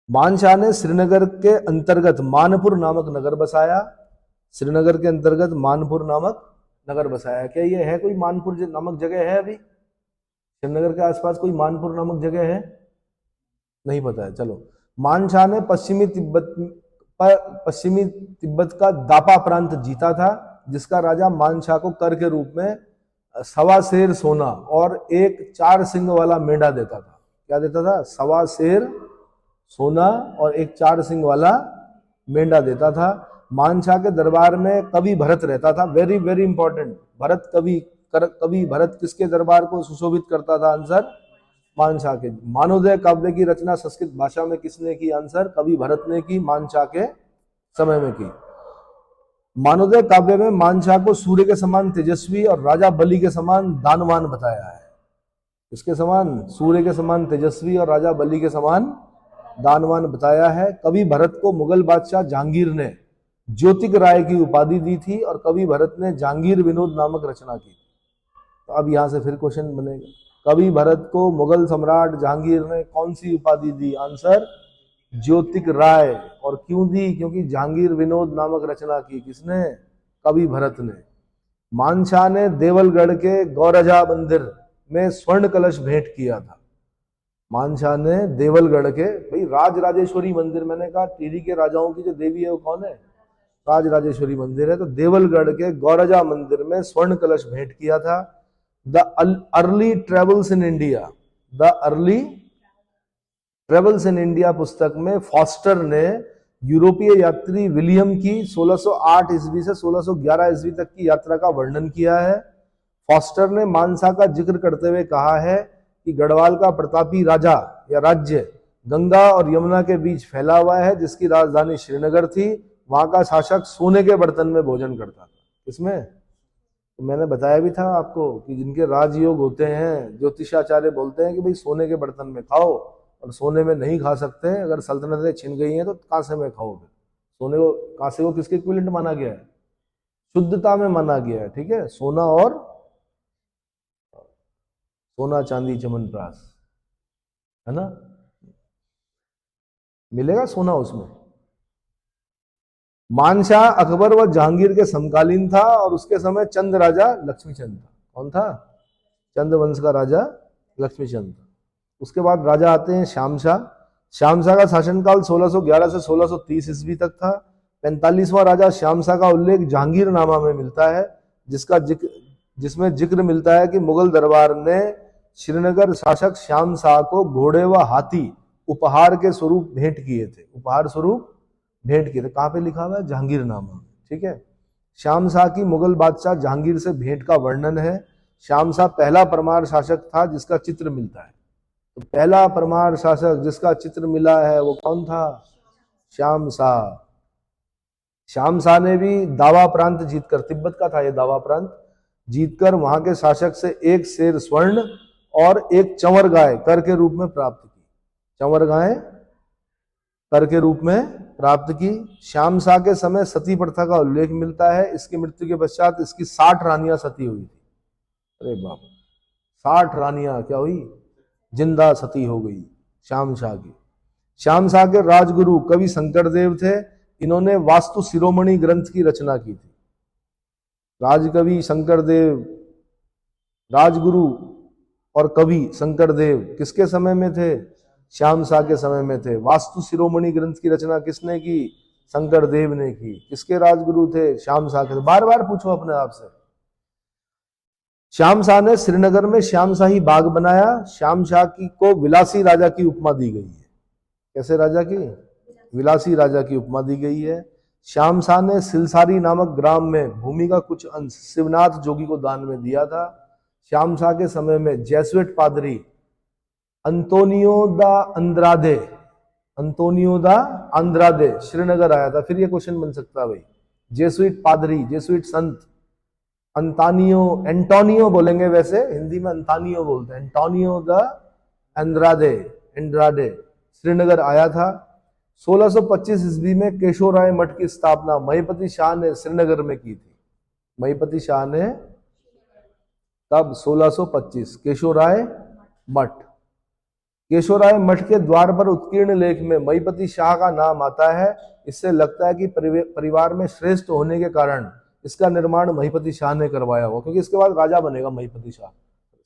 मानशाह ने श्रीनगर के अंतर्गत मानपुर नामक नगर बसाया। श्रीनगर के अंतर्गत मानपुर नामक नगर बसाया। क्या ये है? कोई मानपुर नामक जगह है? अभी श्रीनगर के आसपास कोई मानपुर नामक जगह है? नहीं पता है। चलो, मानशाह ने पश्चिमी तिब्बत का दापा प्रांत जीता था, जिसका राजा मानशाह को कर के रूप में 1.25 सेर सोना और एक 4 सिंग वाला मेंढा देता था। क्या देता था? 1.25 सेर सोना और एक 4 सिंग वाला मेंढा देता था। मानशाह के दरबार में कवि भरत रहता था। Very very important. भरत कवि भरत किसके दरबार को सुशोभित करता था? आंसर मानशाह के। मानोदय काव्य की रचना संस्कृत भाषा में किसने की? आंसर कवि भरत ने की, मानशाह के समय में की। मानोदय काव्य में मानशाह को सूर्य के समान तेजस्वी और राजा बलि के समान दानवान बताया है। इसके समान? सूर्य के समान तेजस्वी और राजा बलि के समान दानवान बताया है। कवि भरत को मुगल बादशाह जहांगीर ने ज्योतिक राय की उपाधि दी थी और कवि भरत ने जहांगीर विनोद नामक रचना की। तो अब यहां से फिर क्वेश्चन बनेगा, कवि भरत को मुगल सम्राट जहांगीर ने कौन सी उपाधि दी? आंसर ज्योतिक राय। और क्यों दी? क्योंकि जहांगीर विनोद नामक रचना की। किसने? कवि भरत ने। मानशाह ने देवलगढ़ के गौरजा मंदिर में स्वर्ण कलश भेंट किया था। मानशाह ने देवलगढ़ के, भाई राजराजेश्वरी मंदिर, मैंने कहा टिहरी के राजाओं की जो देवी है वो कौन है? राजराजेश्वरी मंदिर है। तो देवलगढ़ के गौरजा मंदिर में स्वर्ण कलश भेंट किया था। The early travels in India, the early travels in India पुस्तक में फॉस्टर ने यूरोपीय यात्री विलियम की 1608 ईस्वी से 1611 ईस्वी तक की यात्रा का वर्णन किया है। फॉस्टर ने मानसा का जिक्र करते हुए कहा है कि गढ़वाल का प्रतापी राजा या राज्य गंगा और यमुना के बीच फैला हुआ है, जिसकी राजधानी श्रीनगर थी। वहां का शासक सोने के बर्तन में भोजन करता था। इसमें तो मैंने बताया भी था आपको कि जिनके राजयोग होते हैं, ज्योतिषाचार्य बोलते हैं कि भाई सोने के बर्तन में खाओ, और सोने में नहीं खा सकते। अगर सल्तनतें छिन गई हैं तो कांसे में खाओ। सोने को, कांसे को किसके इक्विवेलेंट माना गया है? शुद्धता में माना गया है। ठीक है, सोना और सोना चांदी चमनप्राश, है ना, मिलेगा सोना उसमें। मानशाह अकबर व जहांगीर के समकालीन था और उसके समय चंद राजा लक्ष्मीचंद था। कौन था? चंद वंश का राजा लक्ष्मीचंद था। उसके बाद राजा आते हैं श्यामशाह। श्यामशाह का शासनकाल 1611 से 1630 ईस्वी तक था। 45वां राजा श्यामशाह का उल्लेख जहांगीर नामा में मिलता है, जिसमें जिक्र मिलता है कि मुगल दरबार ने श्रीनगर शासक श्यामशाह को घोड़े व हाथी उपहार के स्वरूप भेंट किए थे। उपहार स्वरूप भेंट किए थे। कहां पे लिखा हुआ है? जहांगीर नामा। ठीक है, श्यामशाह की मुगल बादशाह जहांगीर से भेंट का वर्णन है। श्यामशाह पहला परमार शासक था जिसका चित्र मिलता है। तो पहला परमार शासक जिसका चित्र मिला है वो कौन था? श्यामशाह। श्यामशाह ने भी दावा प्रांत जीतकर, तिब्बत का था ये दावा प्रांत, जीतकर वहां के शासक से 1 सेर स्वर्ण और एक चंवर गाय कर के रूप में प्राप्त की। चंवर गाय कर के रूप में प्राप्त की। श्यामशाह के समय सती प्रथा का उल्लेख मिलता है। इसकी मृत्यु के पश्चात इसकी 60 रानियां सती हुई थी। अरे बाप, 60 रानियां क्या हुई? जिंदा सती हो गई श्यामशाह की। श्यामशाह के राजगुरु कवि शंकरदेव थे। इन्होंने वास्तु शिरोमणि ग्रंथ की रचना की थी। राजकवि शंकरदेव, राजगुरु और कवि शंकरदेव किसके समय में थे? श्यामशाह के समय में थे। वास्तु शिरोमणि ग्रंथ की रचना किसने की? शंकरदेव ने की। किसके राजगुरु थे? श्यामशाह के। बार बार पूछो अपने आप से। श्यामशाह ने श्रीनगर में श्यामशाही बाग बनाया। श्यामशाह को विलासी राजा की उपमा दी गई है। कैसे राजा की? विलासी राजा की उपमा दी गई है। श्यामशाह ने सिलसारी नामक ग्राम में भूमि का कुछ अंश शिवनाथ जोगी को दान में दिया था। श्यामशाह के समय में जेसुइट पादरी अंतोनियो दा अंद्रादे अंतोनियो दा आंद्रादे श्रीनगर आया था। फिर ये क्वेश्चन बन सकता है भाई, जेसुइट पादरी, जेसुइट संत अंतानियो, एंटोनियो बोलेंगे वैसे, हिंदी में अंतानियो बोलते हैं, Antonio the Andrade, Andrade Srinagar आया था। 1625 ईस्वी में केशोराय मठ की स्थापना महिपति शाह ने श्रीनगर में की थी। महिपति शाह ने तब 1625 केशोराय मठ, केशोराय मठ के द्वार पर उत्कीर्ण लेख में महिपति शाह का नाम आता है। इससे लगता है कि परिवार में श्रेष्ठ होने के कारण इसका निर्माण महिपति शाह ने करवाया हुआ, क्योंकि इसके बाद राजा बनेगा महिपति शाह।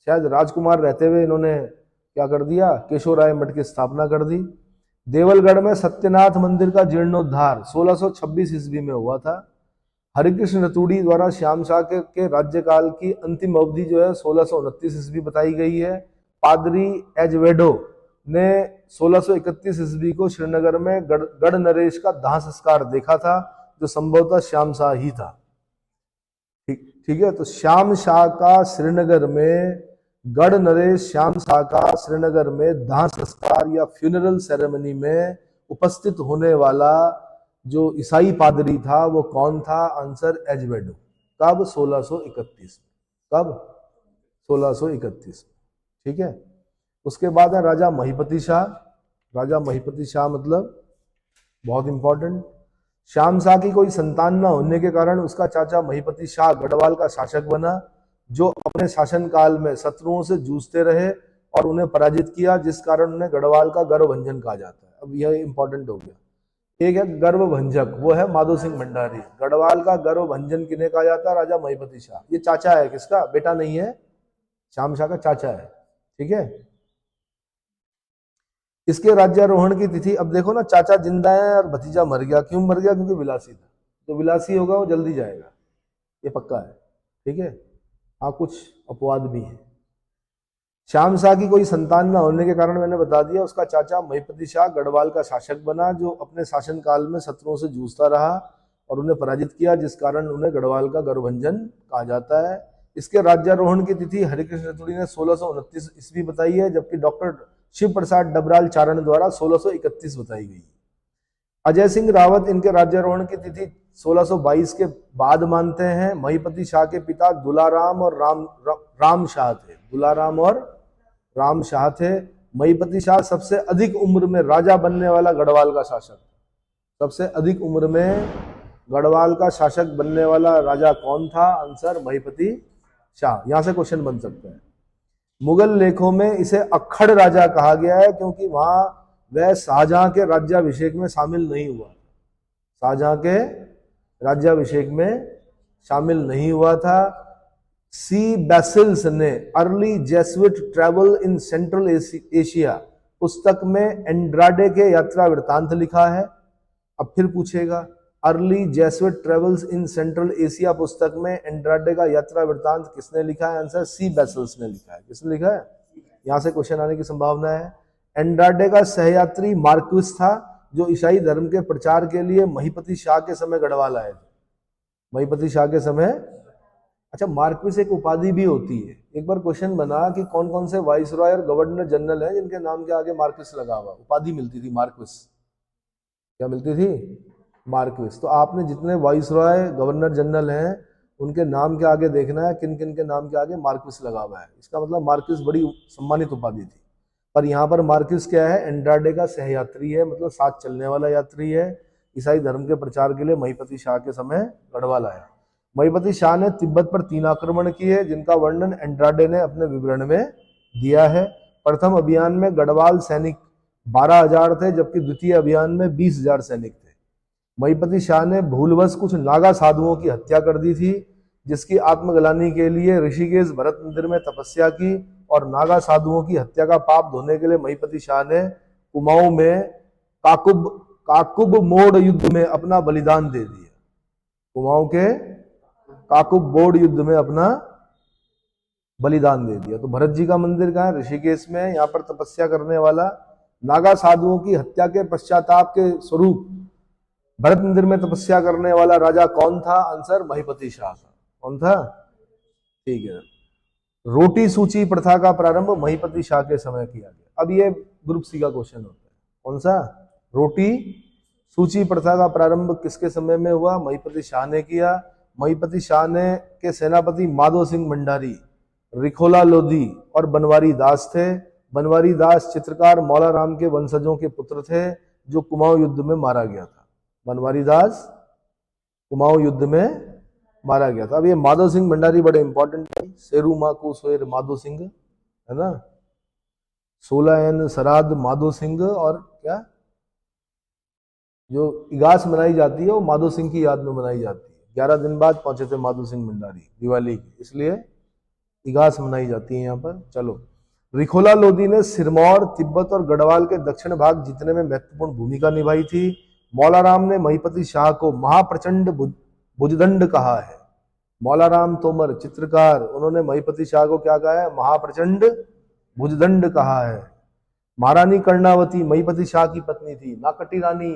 शायद राजकुमार रहते हुए इन्होंने क्या कर दिया, केशोराय मठ की स्थापना कर दी। देवलगढ़ में सत्यनाथ मंदिर का जीर्णोद्धार 1626 ईस्वी में हुआ था। हरिकृष्ण रतूड़ी द्वारा श्याम शाह के राज्यकाल की अंतिम अवधि जो है 1629 ईस्वी बताई गई है। पादरी एजवेडो ने 1631 ईस्वी को श्रीनगर में गढ़ नरेश का दाह संस्कार देखा था, जो संभवतः श्याम शाह ही था। ठीक है, तो श्याम शाह का श्रीनगर में, गढ़ नरेश श्याम शाह का श्रीनगर में दाह संस्कार या फ्यूनरल सेरेमनी में उपस्थित होने वाला जो ईसाई पादरी था वो कौन था? आंसर एजवेडो। कब? 1631। कब? 1631। ठीक है, उसके बाद है राजा महिपति शाह। राजा महिपति शाह मतलब बहुत इंपॉर्टेंट। श्याम शाह की कोई संतान न होने के कारण उसका चाचा महिपति शाह गढ़वाल का शासक बना, जो अपने शासन काल में शत्रुओं से जूझते रहे और उन्हें पराजित किया, जिस कारण उन्हें गढ़वाल का गर्वभंजन कहा जाता है। अब यह इंपॉर्टेंट हो गया। एक है गर्वभंजक, वो है माधो सिंह भंडारी। गढ़वाल का गर्वभंजन किन्हें कहा जाता है? राजा महिपति शाह। ये चाचा है किसका? बेटा नहीं है, श्याम शाह का चाचा है। ठीक है, इसके राज्यारोहण की तिथि, अब देखो ना, चाचा जिंदा है और भतीजा मर गया। क्यों मर गया? क्योंकि विलासी था। तो विलासी होगा वो जल्दी जाएगा, ये पक्का है। ठीक है, हाँ कुछ अपवाद भी है। श्याम शाह की कोई संतान न होने के कारण मैंने बता दिया, उसका चाचा महिपति शाह गढ़वाल का शासक बना, जो अपने शासन काल में शत्रुओं से जूझता रहा और उन्हें पराजित किया, जिस कारण उन्हें गढ़वाल का गर्वभंजन कहा जाता है। इसके राज्यारोहण की तिथि हरिकृष्ण रतूड़ी ने 1629 ईस्वी बताई है, जबकि डॉक्टर शिव प्रसाद डबराल चारण द्वारा 1631 बताई गई। अजय सिंह रावत इनके राज्यारोहण की तिथि 1622 के बाद मानते हैं। महिपति शाह के पिता दुलाराम और राम शाह थे। दुलाराम और राम शाह थे। महिपति शाह सबसे अधिक उम्र में राजा बनने वाला गढ़वाल का शासक। सबसे अधिक उम्र में गढ़वाल का शासक बनने वाला राजा कौन था? आंसर महिपति शाह। यहां से क्वेश्चन बन सकता है। मुगल लेखों में इसे अक्खड़ राजा कहा गया है, क्योंकि वहां वह शाहजहां के राज्याभिषेक में शामिल नहीं हुआ। शाहजहां के राज्याभिषेक में शामिल नहीं हुआ था। सी बैसिल्स ने early Jesuit travel in central Asia पुस्तक में एंड्राडे के यात्रा वृत्तांत लिखा है। अब फिर पूछेगा, early Jesuit travels in central Asia पुस्तक में एंड्राडे का यात्रा वृत्तांत किसने लिखा है? आंसर सी बैसिल्स ने लिखा है। किसने लिखा है? यहां से क्वेश्चन आने की संभावना है। एंड्राडे का सहयात्री मार्क्विस था, जो ईसाई धर्म के प्रचार के लिए महिपति शाह के समय गढ़वाल आए थे। महिपति शाह के समय। अच्छा, मार्क्विस एक उपाधि भी होती है। एक बार क्वेश्चन बना कि कौन कौन से वाइसरॉय और गवर्नर जनरल हैं जिनके नाम के आगे मार्क्विस लगा हुआ, उपाधि मिलती थी मार्क्विस। क्या मिलती थी? मार्क्विस। तो आपने जितने वाइसरॉय गवर्नर जनरल हैं उनके नाम के आगे देखना है किन किन के नाम के आगे मार्क्विस लगा हुआ है। इसका मतलब मार्क्विस बड़ी सम्मानित उपाधि थी। पर यहाँ पर मार्क्विस क्या है? एंड्राडे का सहयात्री है, मतलब साथ चलने वाला यात्री है। ईसाई धर्म के प्रचार के लिए महिपति शाह के समय गढ़वाल आया। महिपति शाह ने तिब्बत पर 3 आक्रमण किए, जिनका वर्णन एंड्राडे ने अपने विवरण में दिया है। प्रथम अभियान में गढ़वाल सैनिक 12,000 थे, जबकि द्वितीय अभियान में 20,000 सैनिक थे। महिपति शाह ने भूलवश कुछ नागा साधुओं की हत्या कर दी थी, जिसकी आत्मग्लानि के लिए ऋषिकेश भरत मंदिर में तपस्या की, और नागा साधुओं की हत्या का पाप धोने के लिए महिपति शाह ने कुमाऊं में काकुब मोड़ युद्ध में अपना बलिदान दे दिया। कुमाऊं के काकुब बोर्ड युद्ध में अपना बलिदान दे दिया। तो भरत जी का मंदिर कहाँ है? ऋषिकेश में। यहाँ पर तपस्या करने वाला नागा साधुओं की हत्या के पश्चाताप के स्वरूप भरत मंदिर में तपस्या करने वाला राजा कौन था? आंसर महिपति शाह था। कौन था? ठीक है। रोटी सूची प्रथा का प्रारंभ महिपति शाह के समय किया गया। अब ये ग्रुप सी का क्वेश्चन होता है। कौन सा? रोटी सूची प्रथा का प्रारंभ किसके समय में हुआ? महिपति शाह ने किया। महिपति शाह ने के सेनापति माधो सिंह भंडारी, रिखोला लोधी और बनवारी दास थे। बनवारी दास चित्रकार मौला राम के वंशजों के पुत्र थे जो कुमाऊं युद्ध में मारा गया था। बनवारी दास कुमाऊं युद्ध में मारा गया था। अब ये माधो सिंह भंडारी बड़े इंपॉर्टेंट है। शेरू माकू सोयर माधो सिंह, है ना, 16 श्राद्ध माधो सिंह, और क्या जो इगास मनाई जाती है वो माधो सिंह की याद में मनाई जाती है। 11 दिन बाद पहुंचे थे माधो सिंह भंडारी दिवाली की, इसलिए इगास मनाई जाती है यहाँ पर। चलो, रिखोला लोधी ने सिरमौर, तिब्बत और गढ़वाल के दक्षिण भाग जीतने में महत्वपूर्ण भूमिका निभाई थी। मौलाराम ने महिपति शाह को महाप्रचंड भुजदंड कहा है। मौलाराम तोमर चित्रकार, उन्होंने महिपति शाह को क्या कहा है? महाप्रचंड भुजदंड कहा है। महारानी कर्णावती महिपति शाह की पत्नी थी, नाकटी रानी,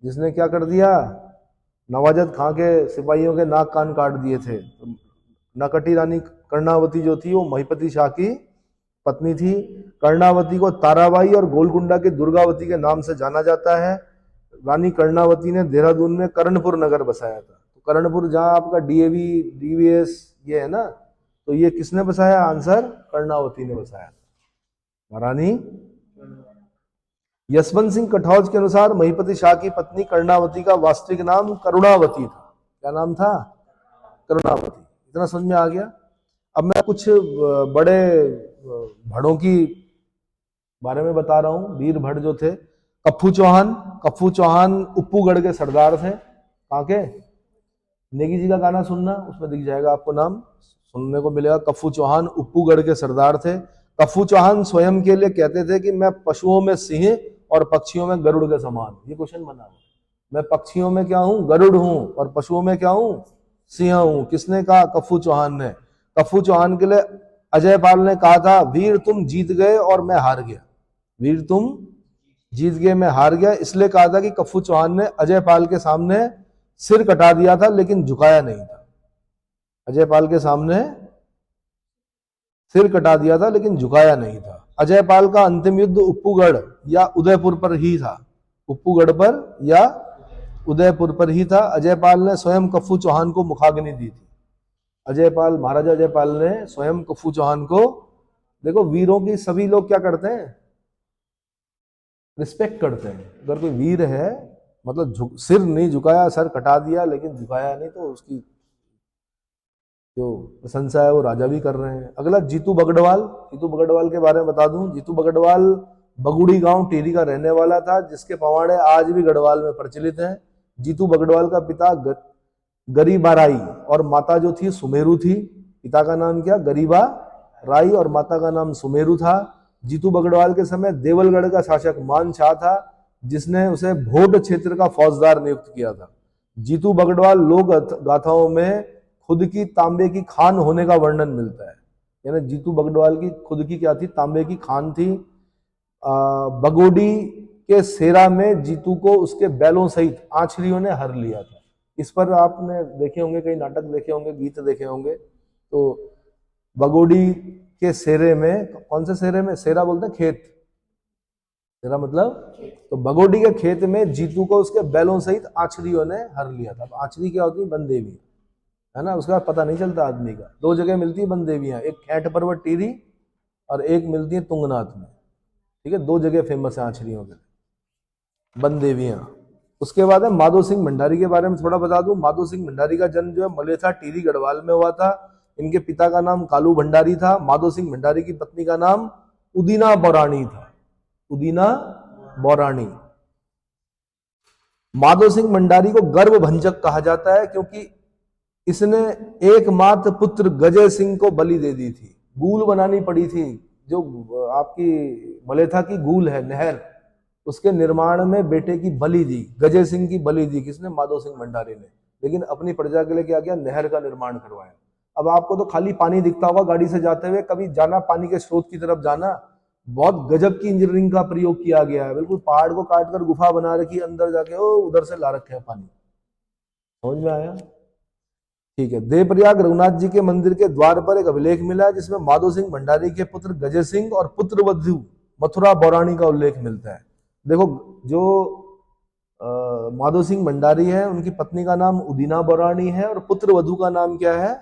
जिसने क्या कर दिया? नवाजद खां के सिपाहियों के नाक कान काट दिए थे। नाकटी रानी कर्णावती जो थी वो महिपति शाह की पत्नी थी। कर्णावती को ताराबाई और गोलकुंडा के दुर्गावती के नाम से जाना जाता है। रानी कर्णावती ने देहरादून में कर्णपुर नगर बसाया था। तो कर्णपुर जहां आपका डीएवी डीवीएस ये है ना, तो ये किसने बसाया? आंसर कर्णावती ने बसाया था, महारानी। यशवंत सिंह कठौज के अनुसार महिपति शाह की पत्नी कर्णावती का वास्तविक नाम करुणावती था। क्या नाम था? करुणावती। इतना समझ में आ गया। अब मैं कुछ बड़े भड़ों की बारे में बता रहा हूं। वीर भड़ जो थे, कप्पू चौहान उप्पूगढ़ के सरदार थे। कहाँ के? नेगी जी का गाना सुनना, उसमें दिख जाएगा आपको, नाम सुनने को मिलेगा। कप्पू चौहान उप्पूगढ़ के सरदार थे। कप्पू चौहान स्वयं के लिए कहते थे कि मैं पशुओं में सिंह और पक्षियों में गरुड़ के समान। ये क्वेश्चन बना, मैं पक्षियों में क्या हूं? गरुड़ हूं, और पशुओं में क्या हूं? सिंह हूं। किसने कहा? कप्पू चौहान ने। कप्पू चौहान के लिए अजय पाल ने कहा था, वीर तुम जीत गए और मैं हार गया। वीर तुम जीत गए, मैं हार गया। इसलिए कहा था कि कप्पू चौहान ने अजय पाल के सामने सिर कटा दिया था लेकिन झुकाया नहीं था। अजय पाल के सामने सिर कटा दिया था लेकिन झुकाया नहीं था। अजय पाल का अंतिम युद्ध उप्पूगढ़ या उदयपुर पर ही था। उप्पूगढ़ पर या उदयपुर पर ही था। अजय पाल ने स्वयं कप्पू चौहान को मुखाग्नि दी थी। अजय पाल, महाराजा अजय पाल ने स्वयं कप्पू चौहान को, देखो वीरों की सभी लोग क्या करते हैं? रिस्पेक्ट करते हैं। अगर कोई वीर है, मतलब सिर नहीं झुकाया, सर कटा दिया लेकिन झुकाया नहीं, तो उसकी जो प्रशंसा है वो राजा भी कर रहे हैं। अगला जीतू बगड़वाल। जीतू बगड़वाल के बारे में बता दूं, जीतू बगड़वाल बगुड़ी गांव टिहरी का रहने वाला था, जिसके पवाड़े आज भी गढ़वाल में प्रचलित हैं। जीतू बगड़वाल का पिता गरीबा राई और माता जो थी सुमेरु थी। पिता का नाम क्या? गरीबा राई और माता का नाम सुमेरु था। जीतू बगड़वाल के समय देवलगढ़ का शासक मान शाह था, जिसने उसे भोट क्षेत्र का फौजदार नियुक्त किया था। जीतू बगड़वाल लोक गाथाओं में खुद की तांबे की खान होने का वर्णन मिलता है। यानी जीतू बगड़वाल की खुद की क्या थी? तांबे की खान थी। बगोडी के सेरा में जीतू को उसके बैलों सहित आंचरियों ने हर लिया था। इस पर आपने देखे होंगे, कई नाटक देखे होंगे, गीत देखे होंगे। तो बगोडी के सेरे में, कौन से सेरे में? सेरा बोलते हैं खेत, सेरा मतलब, तो बगोडी के खेत में जीतू को उसके बैलों सहित आंचरियों ने हर लिया था। आंचरी क्या होती है? वन देवी, है ना, उसका पता नहीं चलता आदमी का। 2 जगह मिलती है वन देवियां, एक खेट पर्वत टिहरी और एक मिलती है तुंगनाथ में। ठीक है, 2 जगह फेमस है आंचरियों के, वन देवियां। उसके बाद है माधो सिंह भंडारी के बारे में थोड़ा बता दूं। माधो सिंह भंडारी का जन्म जो है मलेथा टिहरी गढ़वाल में हुआ था। इनके पिता का नाम कालू भंडारी था। माधो सिंह भंडारी की पत्नी का नाम उदीना बौराणी था। उदीना बौराणी। माधो सिंह भंडारी को गर्भभंजक कहा जाता है क्योंकि इसने एकमात्र पुत्र गजय सिंह को बलि दे दी थी। गूल बनानी पड़ी थी, जो आपकी मलेथा की गूल है, नहर, उसके निर्माण में बेटे की बलि दी, गजय सिंह की बलि दी। किसने? माधो सिंह भंडारी ने। लेकिन अपनी प्रजा के लिए क्या किया? नहर का निर्माण करवाया। अब आपको तो खाली पानी दिखता होगा गाड़ी से जाते हुए, कभी जाना पानी के स्रोत की तरफ जाना, बहुत गजब की इंजीनियरिंग का प्रयोग किया गया है। बिल्कुल पहाड़ को काटकर गुफा बना रखी, अंदर जाके ओ उधर से ला रखे हैं पानी। समझ में आया? ठीक है। देवप्रयाग रघुनाथ जी के मंदिर के द्वार पर एक अभिलेख मिला है जिसमें माधो सिंह भंडारी के पुत्र गजय सिंह और पुत्र वधू मथुरा बौराणी का उल्लेख मिलता है। देखो जो माधो सिंह भंडारी है, उनकी पत्नी का नाम उदीना बौराणी है और पुत्र वधू का नाम क्या है?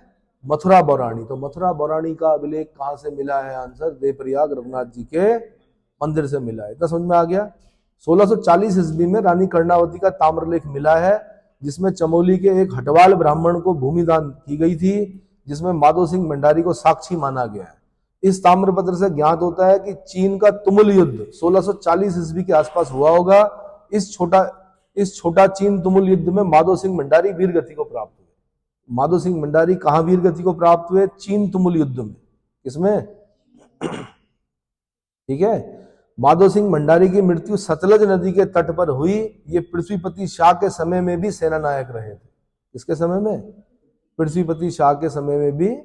मथुरा बौराणी। तो मथुरा बौराणी का अभिलेख कहां से मिला है? आंसर देवप्रयाग रघुनाथ जी के मंदिर से मिला है। इतना समझ में आ गया। 1640 ईस्वी में रानी कर्णावती का ताम्रलेख मिला है, जिसमें चमोली के एक हटवाल ब्राह्मण को भूमि दान की गई थी, जिसमें माधो सिंह भंडारी को साक्षी माना गया है। इस ताम्रपत्र से ज्ञात होता है कि चीन का तुमुल युद्ध 1640 ईस्वी के आसपास हुआ होगा। इस छोटा चीन तुमुल युद्ध में माधो सिंह भंडारी वीर गति को प्राप्त हुए। माधो सिंह भंडारी कहां वीर गति को प्राप्त हुए? चीन तुमुल युद्ध में। किसमें? ठीक है। माधो सिंह भंडारी की मृत्यु सतलज नदी के तट पर हुई। ये पृथ्वीपति शाह के समय में भी सेना नायक रहे थे। किसके समय में? पृथ्वीपति शाह के समय में भी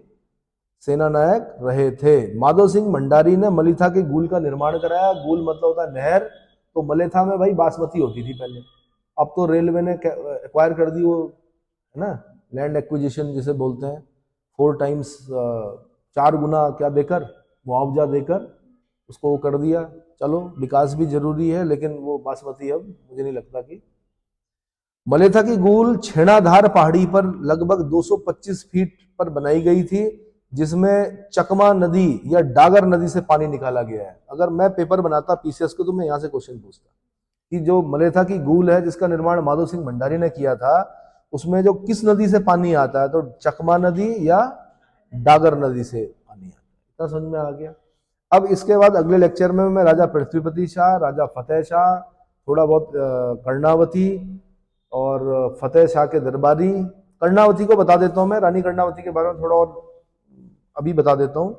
सेना नायक रहे थे। माधो सिंह भंडारी ने मलिथा के गूल का निर्माण कराया। गूल मतलब होता है नहर। तो मलिथा में भाई बासमती होती थी पहले, अब तो रेलवे ने एक्वायर कर दी, वो है ना, लैंड एक्विजिशन जिसे बोलते हैं, 4 टाइम्स 4 गुना क्या देकर, मुआवजा देकर उसको वो कर दिया। चलो विकास भी जरूरी है, लेकिन वो बासमती अब मुझे नहीं लगता कि। मलेथा की गूल छेणाधार पहाड़ी पर लगभग 225 फीट पर बनाई गई थी, जिसमें चकमा नदी या डागर नदी से पानी निकाला गया है। अगर मैं पेपर बनाता पीसीएस को तो मैं यहां से क्वेश्चन पूछता कि जो मलेथा की गूल है जिसका निर्माण माधो सिंह भंडारी ने किया था, उसमें जो किस नदी से पानी आता है, तो चकमा नदी या डागर नदी से पानी आता है। इतना समझ में आ गया। अब इसके बाद अगले लेक्चर में मैं राजा पृथ्वीपति शाह, राजा फतेह शाह, थोड़ा बहुत कर्णावती और फतेह शाह के दरबारी। कर्णावती को बता देता हूं मैं, रानी कर्णावती के बारे में थोड़ा और अभी बता देता हूं।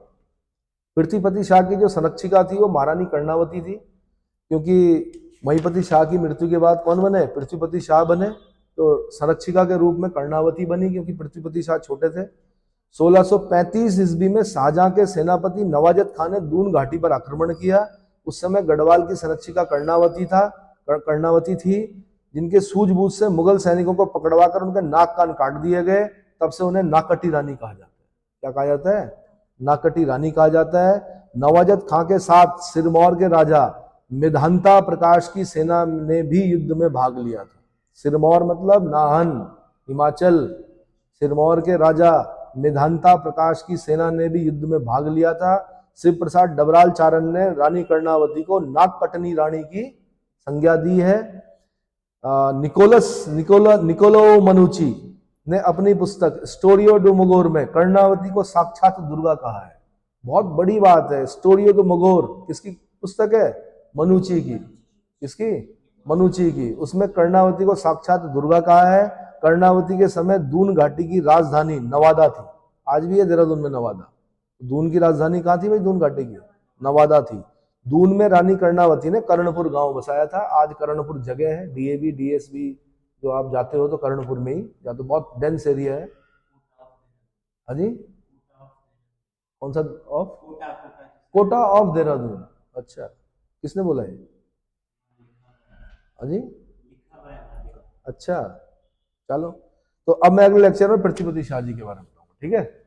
पृथ्वीपति शाह की जो संरक्षिका थी वो महारानी कर्णावती थी, क्योंकि महीपति शाह की मृत्यु के बाद कौन बने? पृथ्वीपति शाह बने। तो संरक्षिका के रूप में कर्णावती बनी, क्योंकि पृथ्वीपति शाह छोटे थे। 1635 ईस्वी में शाहजहां के सेनापति नवाजत खान ने दून घाटी पर आक्रमण किया। उस समय गढ़वाल की संरक्षिका कर्णावती थी, जिनके सूझबूझ से मुगल सैनिकों को पकड़वाकर उनके नाक कान काट दिए गए। तब से उन्हें नाकटी रानी कहा जाता है। क्या कहा जाता है? नाकटी रानी कहा जाता है। नवाजत खां के साथ सिरमौर के राजा मेधांता प्रकाश की सेना ने भी युद्ध में भाग लिया था। सिरमौर मतलब नाहन, हिमाचल। सिरमौर के राजा मेधांता प्रकाश की सेना ने भी युद्ध में भाग लिया था। शिव प्रसाद डबराल चारण ने रानी कर्णावती को नागकटनी रानी की संज्ञा दी है। निकोलो मनुची ने अपनी पुस्तक स्टोरियो डू मगोर में कर्णावती को साक्षात दुर्गा कहा है। बहुत बड़ी बात है। स्टोरियो डू मगोर किसकी पुस्तक है? मनुची की। किसकी? मनुची की। उसमें कर्णावती को साक्षात दुर्गा कहा है। कर्णावती के समय दून घाटी की राजधानी नवादा थी। आज भी है देहरादून में नवादा। दून की राजधानी कहाँ थी भाई? दून घाटी की नवादा थी। दून में रानी कर्णावती ने कर्णपुर गांव बसाया था। आज कर्णपुर जगह है, डीएवी डीएसबी जो आप जाते हो तो कर्णपुर में ही, या तो बहुत डेंस एरिया है। हाँ जी, कौन सा ऑफ? कोटा ऑफ देहरादून। अच्छा, किसने बोला है? हाँ जी, अच्छा चलो। तो अब मैं अगले लेक्चर में पृथ्वीपति शाह जी के बारे में बताऊंगा। ठीक है।